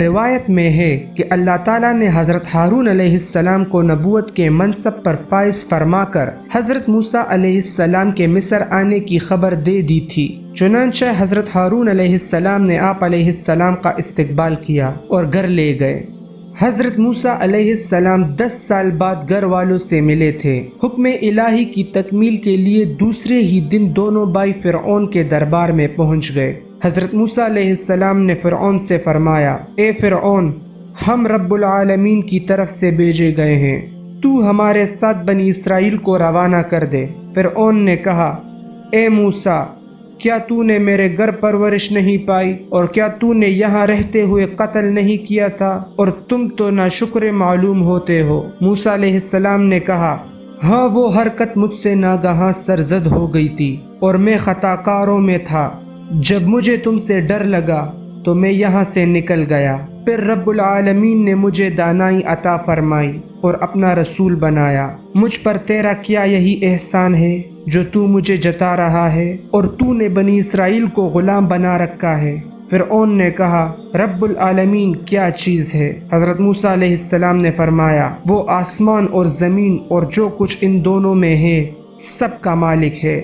روایت میں ہے کہ اللہ تعالیٰ نے حضرت ہارون علیہ السلام کو نبوت کے منصب پر فائز فرما کر حضرت موسیٰ علیہ السلام کے مصر آنے کی خبر دے دی تھی۔ چنانچہ حضرت ہارون علیہ السلام نے آپ علیہ السلام کا استقبال کیا اور گھر لے گئے۔ حضرت موسیٰ علیہ السلام 10 سال بعد گھر والوں سے ملے تھے۔ حکم الہی کی تکمیل کے لیے دوسرے ہی دن دونوں بھائی فرعون کے دربار میں پہنچ گئے۔ حضرت موسیٰ علیہ السلام نے فرعون سے فرمایا، اے فرعون، ہم رب العالمین کی طرف سے بھیجے گئے ہیں، تو ہمارے ساتھ بنی اسرائیل کو روانہ کر دے۔ فرعون نے کہا، اے موسیٰ، کیا تو نے میرے گھر پرورش نہیں پائی اور کیا تو نے یہاں رہتے ہوئے قتل نہیں کیا تھا اور تم تو ناشکر معلوم ہوتے ہو۔ موسیٰ علیہ السلام نے کہا، ہاں وہ حرکت مجھ سے ناگہاں سرزد ہو گئی تھی اور میں خطا کاروں میں تھا۔ جب مجھے تم سے ڈر لگا تو میں یہاں سے نکل گیا، پھر رب العالمین نے مجھے دانائی عطا فرمائی اور اپنا رسول بنایا۔ مجھ پر تیرا کیا یہی احسان ہے جو تو مجھے جتا رہا ہے اور تو نے بنی اسرائیل کو غلام بنا رکھا ہے؟ فرعون نے کہا، رب العالمین کیا چیز ہے؟ حضرت موسیٰ علیہ السلام نے فرمایا، وہ آسمان اور زمین اور جو کچھ ان دونوں میں ہے سب کا مالک ہے،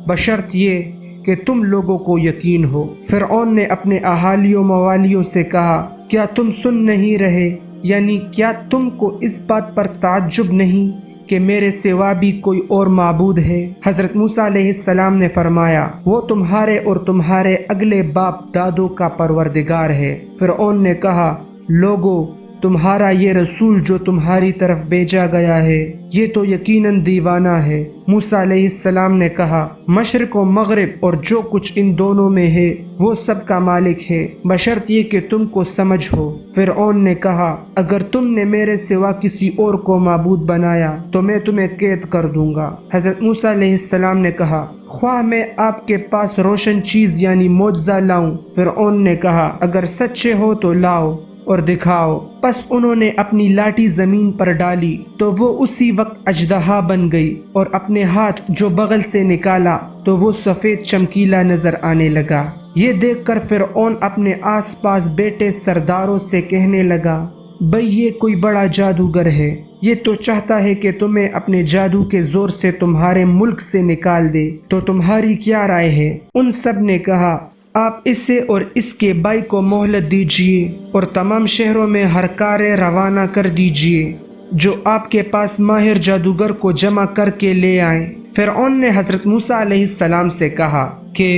بشرط یہ کہ تم لوگوں کو یقین ہو۔ فرعون نے اپنے اہالیوں موالیوں سے کہا، کیا تم سن نہیں رہے؟ یعنی کیا تم کو اس بات پر تعجب نہیں کہ میرے سوا بھی کوئی اور معبود ہے؟ حضرت موسیٰ علیہ السلام نے فرمایا، وہ تمہارے اور تمہارے اگلے باپ دادوں کا پروردگار ہے۔ فرعون نے کہا، لوگو، تمہارا یہ رسول جو تمہاری طرف بھیجا گیا ہے یہ تو یقیناً دیوانہ ہے۔ موسیٰ علیہ السلام نے کہا، مشرق و مغرب اور جو کچھ ان دونوں میں ہے وہ سب کا مالک ہے، بشرط یہ کہ تم کو سمجھ ہو۔ فرعون نے کہا، اگر تم نے میرے سوا کسی اور کو معبود بنایا تو میں تمہیں قید کر دوں گا۔ حضرت موسیٰ علیہ السلام نے کہا، خواہ میں آپ کے پاس روشن چیز یعنی معجزہ لاؤں؟ فرعون نے کہا، اگر سچے ہو تو لاؤ اور دکھاؤ۔ پس انہوں نے اپنی لاٹھی زمین پر ڈالی تو وہ اسی وقت اژدہا بن گئی، اور اپنے ہاتھ جو بغل سے نکالا تو وہ سفید چمکیلا نظر آنے لگا۔ یہ دیکھ کر فرعون اپنے آس پاس بیٹھے سرداروں سے کہنے لگا، بھئی یہ کوئی بڑا جادوگر ہے، یہ تو چاہتا ہے کہ تمہیں اپنے جادو کے زور سے تمہارے ملک سے نکال دے، تو تمہاری کیا رائے ہے؟ ان سب نے کہا، آپ اسے اور اس کے بھائی کو مہلت دیجیے اور تمام شہروں میں ہر کارے روانہ کر دیجیے جو آپ کے پاس ماہر جادوگر کو جمع کر کے لے آئیں۔ فرعون نے حضرت موسیٰ علیہ السلام سے کہا کہ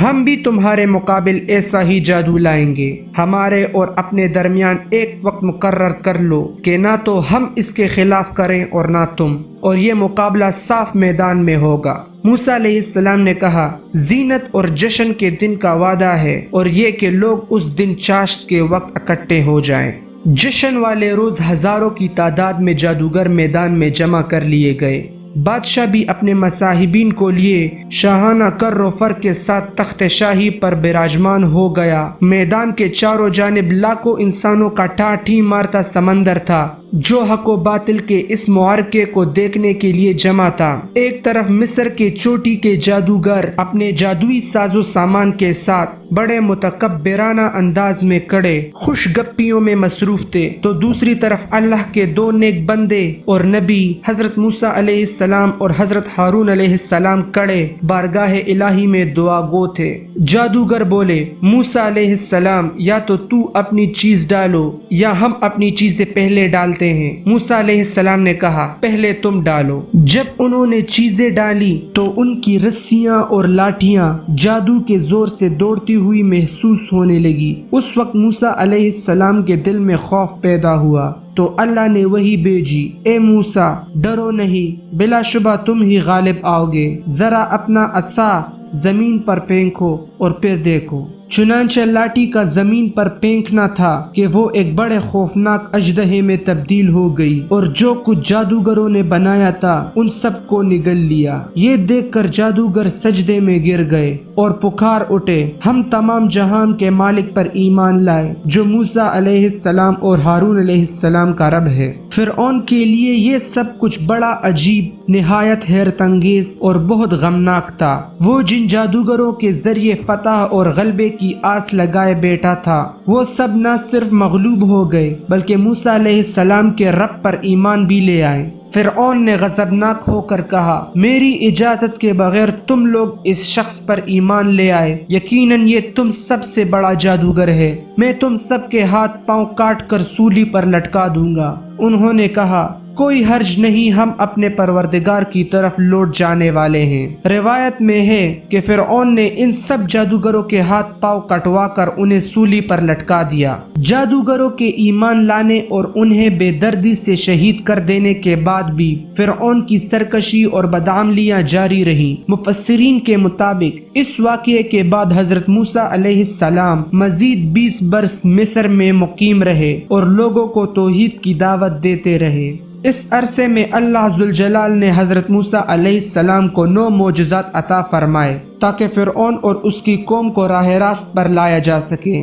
ہم بھی تمہارے مقابل ایسا ہی جادو لائیں گے، ہمارے اور اپنے درمیان ایک وقت مقرر کر لو کہ نہ تو ہم اس کے خلاف کریں اور نہ تم، اور یہ مقابلہ صاف میدان میں ہوگا۔ موسیٰ علیہ السلام نے کہا، زینت اور جشن کے دن کا وعدہ ہے اور یہ کہ لوگ اس دن چاشت کے وقت اکٹھے ہو جائیں۔ جشن والے روز ہزاروں کی تعداد میں جادوگر میدان میں جمع کر لیے گئے۔ بادشاہ بھی اپنے مصاحبین کو لیے شاہانہ کر و فر کے ساتھ تخت شاہی پر براجمان ہو گیا۔ میدان کے چاروں جانب لاکھوں انسانوں کا ٹاٹھی مارتا سمندر تھا جو حق و باطل کے اس معرکے کو دیکھنے کے لیے جمع تھا۔ ایک طرف مصر کے چوٹی کے جادوگر اپنے جادوئی ساز و سامان کے ساتھ بڑے متکبرانہ انداز میں کڑے خوش گپیوں میں مصروف تھے، تو دوسری طرف اللہ کے دو نیک بندے اور نبی حضرت موسیٰ علیہ السلام اور حضرت ہارون علیہ السلام کڑے بارگاہ الہی میں دعا گو تھے۔ جادوگر بولے، موسیٰ علیہ السلام، یا تو اپنی چیز ڈالو یا ہم اپنی چیزیں پہلے ڈالتے ہیں۔ موسیٰ علیہ السلام نے کہا، پہلے تم ڈالو۔ جب انہوں نے چیزیں ڈالی تو ان کی رسیاں اور لاٹھیاں جادو کے زور سے دوڑتی ہوئی محسوس ہونے لگی۔ اس وقت موسیٰ علیہ السلام کے دل میں خوف پیدا ہوا تو اللہ نے وحی بھیجی، اے موسیٰ، ڈرو نہیں، بلا شبہ تم ہی غالب آؤ گے، ذرا اپنا عصا زمین پر پھینکو اور پھر دیکھو۔ چنانچہ لاٹھی کا زمین پر پھینکنا تھا کہ وہ ایک بڑے خوفناک اژدہے میں تبدیل ہو گئی اور جو کچھ جادوگروں نے بنایا تھا ان سب کو نگل لیا۔ یہ دیکھ کر جادوگر سجدے میں گر گئے اور پکار اٹھے، ہم تمام جہان کے مالک پر ایمان لائے جو موسیٰ علیہ السلام اور ہارون علیہ السلام کا رب ہے۔ فرعون کے لیے یہ سب کچھ بڑا عجیب، نہایت حیرت انگیز اور بہت غمناک تھا۔ وہ جن جادوگروں کے ذریعے فتح اور غلبے کی آس لگائے بیٹھا تھا وہ سب نہ صرف مغلوب ہو گئے بلکہ موسیٰ علیہ السلام کے رب پر ایمان بھی لے آئے۔ فرعون نے غضبناک ہو کر کہا، میری اجازت کے بغیر تم لوگ اس شخص پر ایمان لے آئے، یقیناً یہ تم سب سے بڑا جادوگر ہے، میں تم سب کے ہاتھ پاؤں کاٹ کر سولی پر لٹکا دوں گا۔ انہوں نے کہا، کوئی حرج نہیں، ہم اپنے پروردگار کی طرف لوٹ جانے والے ہیں۔ روایت میں ہے کہ فرعون نے ان سب جادوگروں کے ہاتھ پاؤں کٹوا کر انہیں سولی پر لٹکا دیا۔ جادوگروں کے ایمان لانے اور انہیں بے دردی سے شہید کر دینے کے بعد بھی فرعون کی سرکشی اور بدعملیاں جاری رہیں۔ مفسرین کے مطابق اس واقعے کے بعد حضرت موسیٰ علیہ السلام مزید 20 برس مصر میں مقیم رہے اور لوگوں کو توحید کی دعوت دیتے رہے۔ اس عرصے میں اللہ ذوالجلال نے حضرت موسیٰ علیہ السلام کو 9 معجزات عطا فرمائے تاکہ فرعون اور اس کی قوم کو راہ راست پر لایا جا سکے۔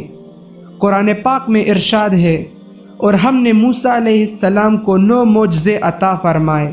قرآن پاک میں ارشاد ہے، اور ہم نے موسیٰ علیہ السلام کو 9 معجزے عطا فرمائے۔